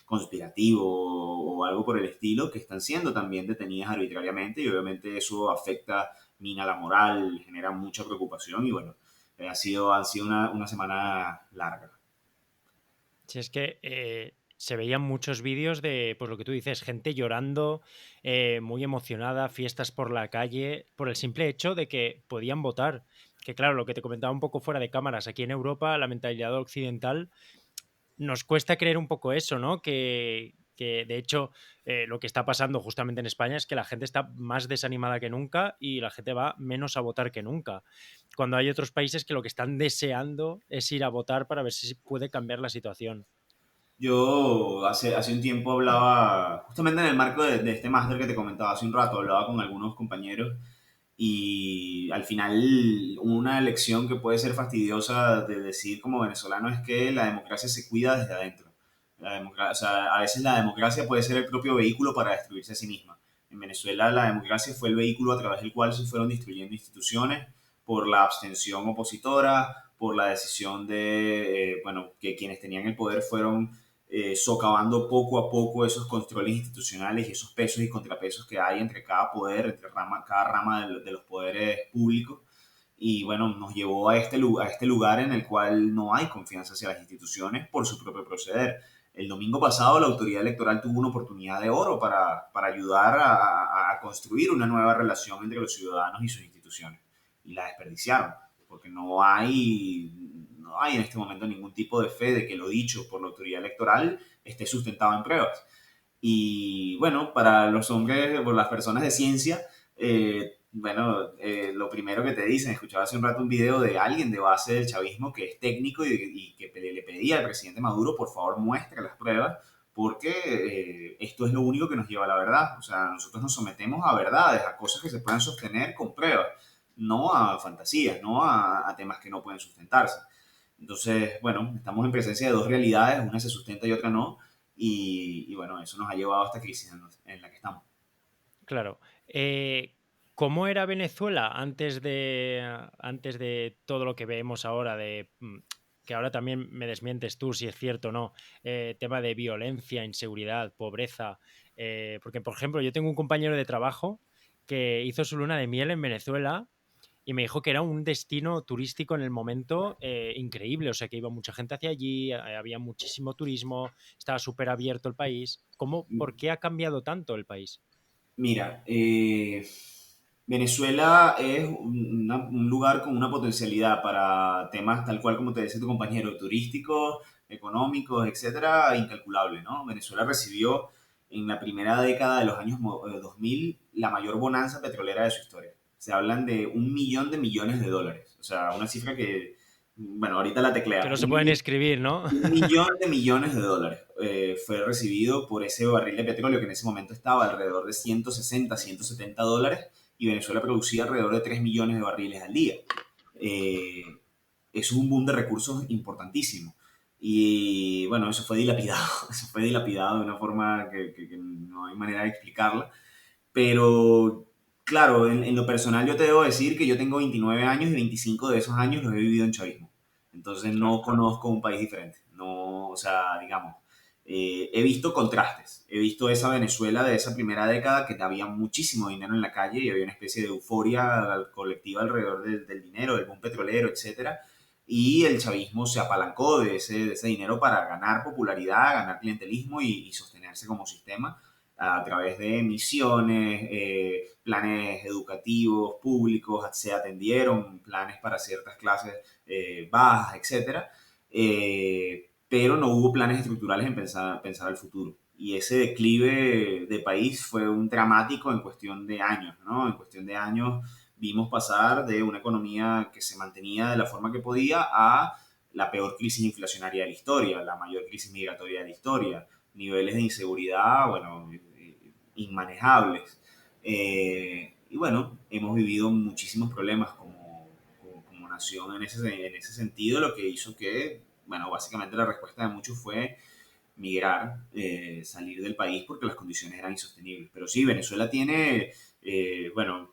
conspirativo o algo por el estilo, que están siendo también detenidas arbitrariamente y obviamente eso afecta, mina la moral, genera mucha preocupación y bueno, han sido una semana larga. Si es que se veían muchos vídeos de, pues lo que tú dices, gente llorando, muy emocionada, fiestas por la calle, por el simple hecho de que podían votar. Que claro, lo que te comentaba un poco fuera de cámaras, aquí en Europa, la mentalidad occidental nos cuesta creer un poco eso, ¿no? Que de hecho lo que está pasando justamente en España es que la gente está más desanimada que nunca y la gente va menos a votar que nunca. Cuando hay otros países que lo que están deseando es ir a votar para ver si puede cambiar la situación. Yo hace un tiempo hablaba, justamente en el marco de este máster que te comentaba hace un rato, hablaba con algunos compañeros y al final una lección que puede ser fastidiosa de decir como venezolano es que la democracia se cuida desde adentro. O sea, a veces la democracia puede ser el propio vehículo para destruirse a sí misma. En Venezuela la democracia fue el vehículo a través del cual se fueron destruyendo instituciones por la abstención opositora, por la decisión de, bueno, que quienes tenían el poder fueron socavando poco a poco esos controles institucionales y esos pesos y contrapesos que hay entre cada poder, entre cada rama de los poderes públicos. Y bueno, nos llevó a este lugar en el cual no hay confianza hacia las instituciones por su propio proceder. El domingo pasado la autoridad electoral tuvo una oportunidad de oro para ayudar a construir una nueva relación entre los ciudadanos y sus instituciones. Y la desperdiciaron, porque no hay en este momento ningún tipo de fe de que lo dicho por la autoridad electoral esté sustentado en pruebas. Y bueno, para los hombres, por las personas de ciencia, bueno, lo primero que te dicen, escuchaba hace un rato un video de alguien de base del chavismo que es técnico y que le pedía al presidente Maduro, por favor, muestre las pruebas, porque esto es lo único que nos lleva a la verdad. O sea, nosotros nos sometemos a verdades, a cosas que se puedan sostener con pruebas, no a fantasías, no a temas que no pueden sustentarse. Entonces, bueno, estamos en presencia de dos realidades, una se sustenta y otra no, y bueno, eso nos ha llevado a esta crisis en la que estamos. Claro. ¿Cómo era Venezuela antes de todo lo que vemos ahora? Que ahora también me desmientes tú si es cierto o no. Tema de violencia, inseguridad, pobreza. Porque, por ejemplo, yo tengo un compañero de trabajo que hizo su luna de miel en Venezuela y me dijo que era un destino turístico en el momento increíble. O sea, que iba mucha gente hacia allí, había muchísimo turismo, estaba súper abierto el país. ¿Por qué ha cambiado tanto el país? Mira, Venezuela es un lugar con una potencialidad para temas tal cual como te decía tu compañero, turísticos, económicos, etcétera, incalculable, ¿no? Venezuela recibió en la primera década de los años 2000 la mayor bonanza petrolera de su historia. Se hablan de 1 millón de millones de dólares, o sea, una cifra que bueno, ahorita la Que teclea, no se pueden escribir, ¿no? 1 millón de millones de dólares fue recibido por ese barril de petróleo que en ese momento estaba alrededor de 160, 170 dólares y Venezuela producía alrededor de 3 millones de barriles al día. Eh, eso es un boom de recursos importantísimo. Y bueno, eso fue dilapidado, eso fue dilapidado de una forma que no hay manera de explicarla. Pero claro, en lo personal yo te debo decir que yo tengo 29 años y 25 de esos años los he vivido en chavismo. Entonces no Claro, conozco un país diferente. No, o sea, digamos, he visto contrastes. He visto esa Venezuela de esa primera década que había muchísimo dinero en la calle y había una especie de euforia colectiva alrededor del dinero, del boom petrolero, etcétera. Y el chavismo se apalancó de ese dinero para ganar popularidad, ganar clientelismo y sostenerse como sistema a través de misiones, planes educativos públicos, se atendieron planes para ciertas clases bajas, etcétera, pero no hubo planes estructurales en pensar al futuro. Y ese declive de país fue un dramático en cuestión de años, ¿no? En cuestión de años vimos pasar de una economía que se mantenía de la forma que podía a la peor crisis inflacionaria de la historia, la mayor crisis migratoria de la historia, niveles de inseguridad, bueno, inmanejables. Y bueno, hemos vivido muchísimos problemas como nación en ese sentido, lo que hizo que, bueno, básicamente la respuesta de muchos fue migrar, salir del país porque las condiciones eran insostenibles. Pero sí, Venezuela tiene, bueno,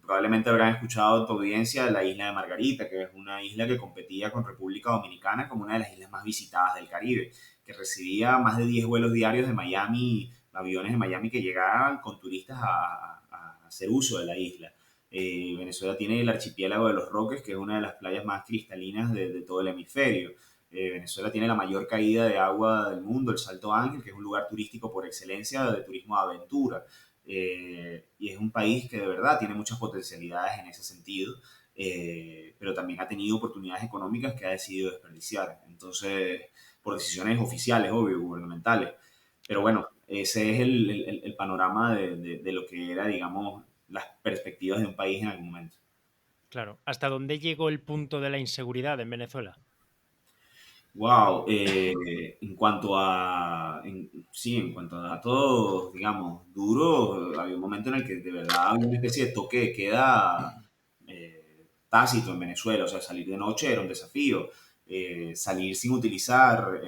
probablemente habrán escuchado tu audiencia la isla de Margarita, que es una isla que competía con República Dominicana como una de las islas más visitadas del Caribe, que recibía más de 10 vuelos diarios de Miami, aviones de Miami que llegaban con turistas a hacer uso de la isla. Venezuela tiene el archipiélago de Los Roques, que es una de las playas más cristalinas de todo el hemisferio. Venezuela tiene la mayor caída de agua del mundo, el Salto Ángel, que es un lugar turístico por excelencia de turismo de aventura. Y es un país que de verdad tiene muchas potencialidades en ese sentido, pero también ha tenido oportunidades económicas que ha decidido desperdiciar. Entonces, por decisiones oficiales, obvio, gubernamentales. Pero claro, bueno, ese es el panorama de lo que era, digamos, las perspectivas de un país en algún momento. claro. ¿Hasta dónde llegó el punto de la inseguridad en Venezuela? Wow, sí, en cuanto a datos, digamos, duros, había un momento en el que de verdad había una especie de toque de queda tácito en Venezuela, o sea, salir de noche era un desafío, salir sin utilizar,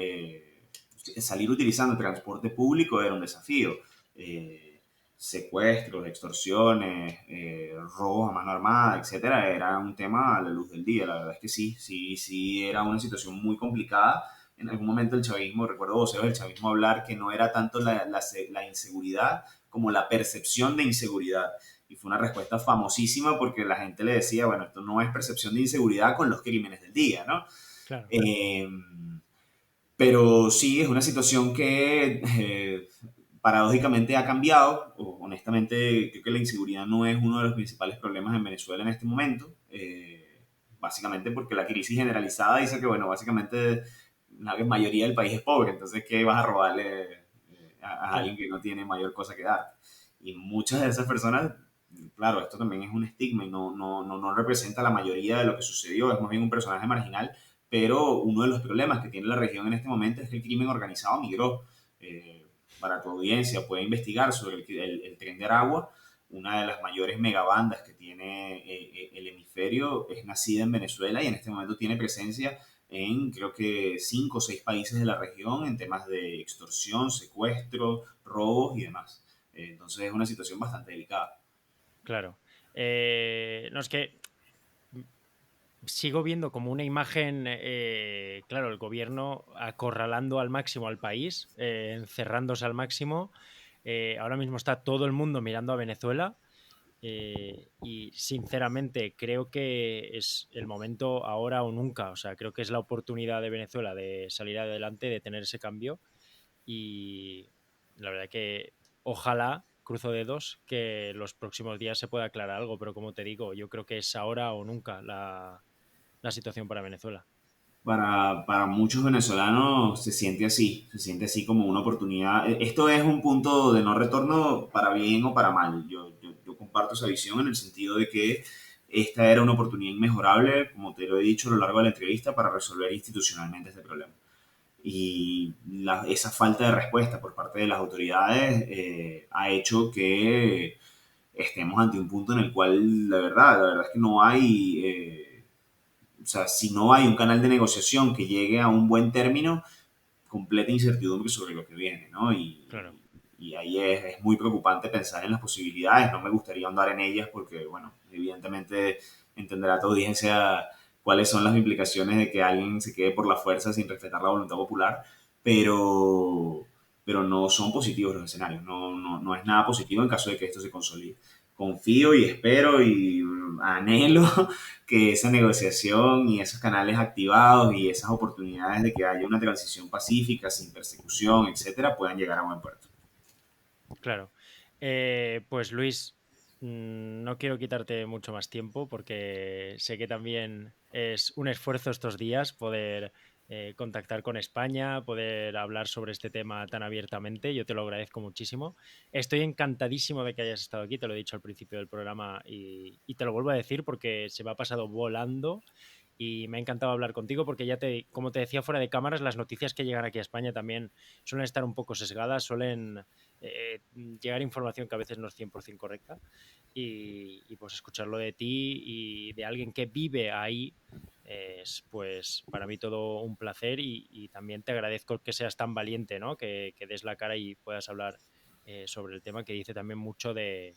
salir utilizando transporte público era un desafío. Eh, Secuestros, extorsiones, robos a mano armada, etcétera, era un tema a la luz del día. La verdad es que sí, sí, sí, era una situación muy complicada. En algún momento el chavismo, recuerdo voceros del chavismo hablar que no era tanto la inseguridad como la percepción de inseguridad. Y fue una respuesta famosísima porque la gente le decía, bueno, esto no es percepción de inseguridad con los crímenes del día, ¿no? Claro, Eh, pero sí, es una situación que paradójicamente ha cambiado. Honestamente, creo que la inseguridad no es uno de los principales problemas en Venezuela en este momento. Básicamente porque la crisis generalizada dice que, bueno, básicamente la mayoría del país es pobre. Entonces, ¿qué vas a robarle a alguien claro, que no tiene mayor cosa que dar? Y muchas de esas personas, claro, esto también es un estigma y no representa la mayoría de lo que sucedió. Es más bien un personaje marginal, pero uno de los problemas que tiene la región en este momento es que el crimen organizado migró. Eh, para tu audiencia, puede investigar sobre el Tren de Aragua, una de las mayores megabandas que tiene el hemisferio, es nacida en Venezuela y en este momento tiene presencia en creo que 5 o 6 países de la región en temas de extorsión, secuestro, robos y demás. Entonces es una situación bastante delicada. claro. No, es que sigo viendo como una imagen, claro, el gobierno acorralando al máximo al país, encerrándose al máximo. Ahora mismo está todo el mundo mirando a Venezuela. Y sinceramente creo que es el momento ahora o nunca. O sea, creo que es la oportunidad de Venezuela de salir adelante, de tener ese cambio. Y la verdad que ojalá, cruzo dedos, que los próximos días se pueda aclarar algo. Pero como te digo, yo creo que es ahora o nunca la situación para Venezuela. Para muchos venezolanos se siente así como una oportunidad. Esto es un punto de no retorno para bien o para mal. Yo comparto esa visión en el sentido de que esta era una oportunidad inmejorable, como te lo he dicho a lo largo de la entrevista, para resolver institucionalmente este problema. Y esa falta de respuesta por parte de las autoridades ha hecho que estemos ante un punto en el cual la verdad es que no hay, o sea, si no hay un canal de negociación que llegue a un buen término, completa incertidumbre sobre lo que viene, ¿no? Claro. Y ahí es muy preocupante pensar en las posibilidades. No me gustaría andar en ellas porque, bueno, evidentemente entenderá tu audiencia cuáles son las implicaciones de que alguien se quede por la fuerza sin respetar la voluntad popular, pero, pero no son positivos los escenarios. No es nada positivo en caso de que esto se consolide. Confío y espero y anhelo que esa negociación y esos canales activados y esas oportunidades de que haya una transición pacífica, sin persecución, etcétera, puedan llegar a buen puerto. Claro. Pues Luis, no quiero quitarte mucho más tiempo porque sé que también es un esfuerzo estos días poder contactar con España, poder hablar sobre este tema tan abiertamente. Yo te lo agradezco muchísimo. Estoy encantadísimo de que hayas estado aquí, te lo he dicho al principio del programa y te lo vuelvo a decir porque se me ha pasado volando. Y me ha encantado hablar contigo porque como te decía fuera de cámaras, las noticias que llegan aquí a España también suelen estar un poco sesgadas, suelen llegar información que a veces no es 100% correcta pues escucharlo de ti y de alguien que vive ahí es pues para mí todo un placer y también te agradezco que seas tan valiente, ¿no? Que des la cara y puedas hablar sobre el tema que dice también mucho de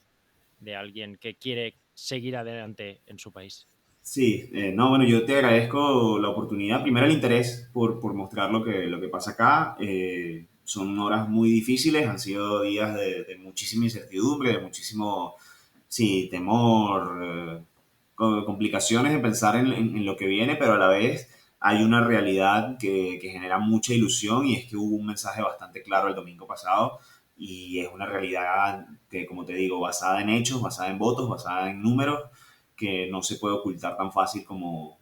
alguien que quiere seguir adelante en su país. Sí, no, bueno, yo te agradezco la oportunidad, primero el interés por mostrar lo que pasa acá. Son horas muy difíciles, han sido días de muchísima incertidumbre, de muchísimo, sí, temor, complicaciones de pensar en lo que viene, pero a la vez hay una realidad que genera mucha ilusión y es que hubo un mensaje bastante claro el domingo pasado y es una realidad que, como te digo, basada en hechos, basada en votos, basada en números que no se puede ocultar tan fácil como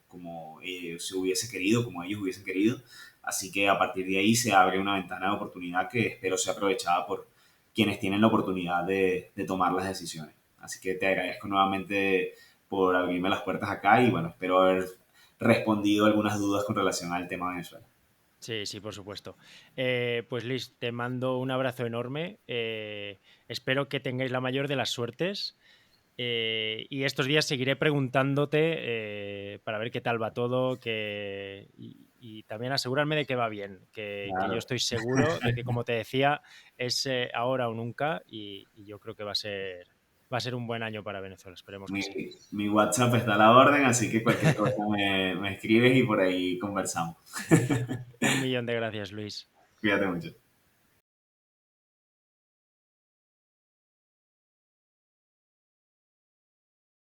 se hubiese querido, como ellos hubiesen querido. Así que a partir de ahí se abre una ventana de oportunidad que espero sea aprovechada por quienes tienen la oportunidad de tomar las decisiones. Así que te agradezco nuevamente por abrirme las puertas acá y bueno, espero haber respondido algunas dudas con relación al tema de Venezuela. Sí, sí, por supuesto. Pues Liz, te mando un abrazo enorme. Espero que tengáis la mayor de las suertes. Y estos días seguiré preguntándote para ver qué tal va todo y también asegurarme de que va bien, que yo Claro. estoy seguro de que, como te decía, es ahora o nunca y yo creo que va a ser un buen año para Venezuela. Esperemos que Mi, sí. mi WhatsApp está a la orden, así que cualquier cosa me escribes y por ahí conversamos. Un millón de gracias, Luis. Cuídate mucho.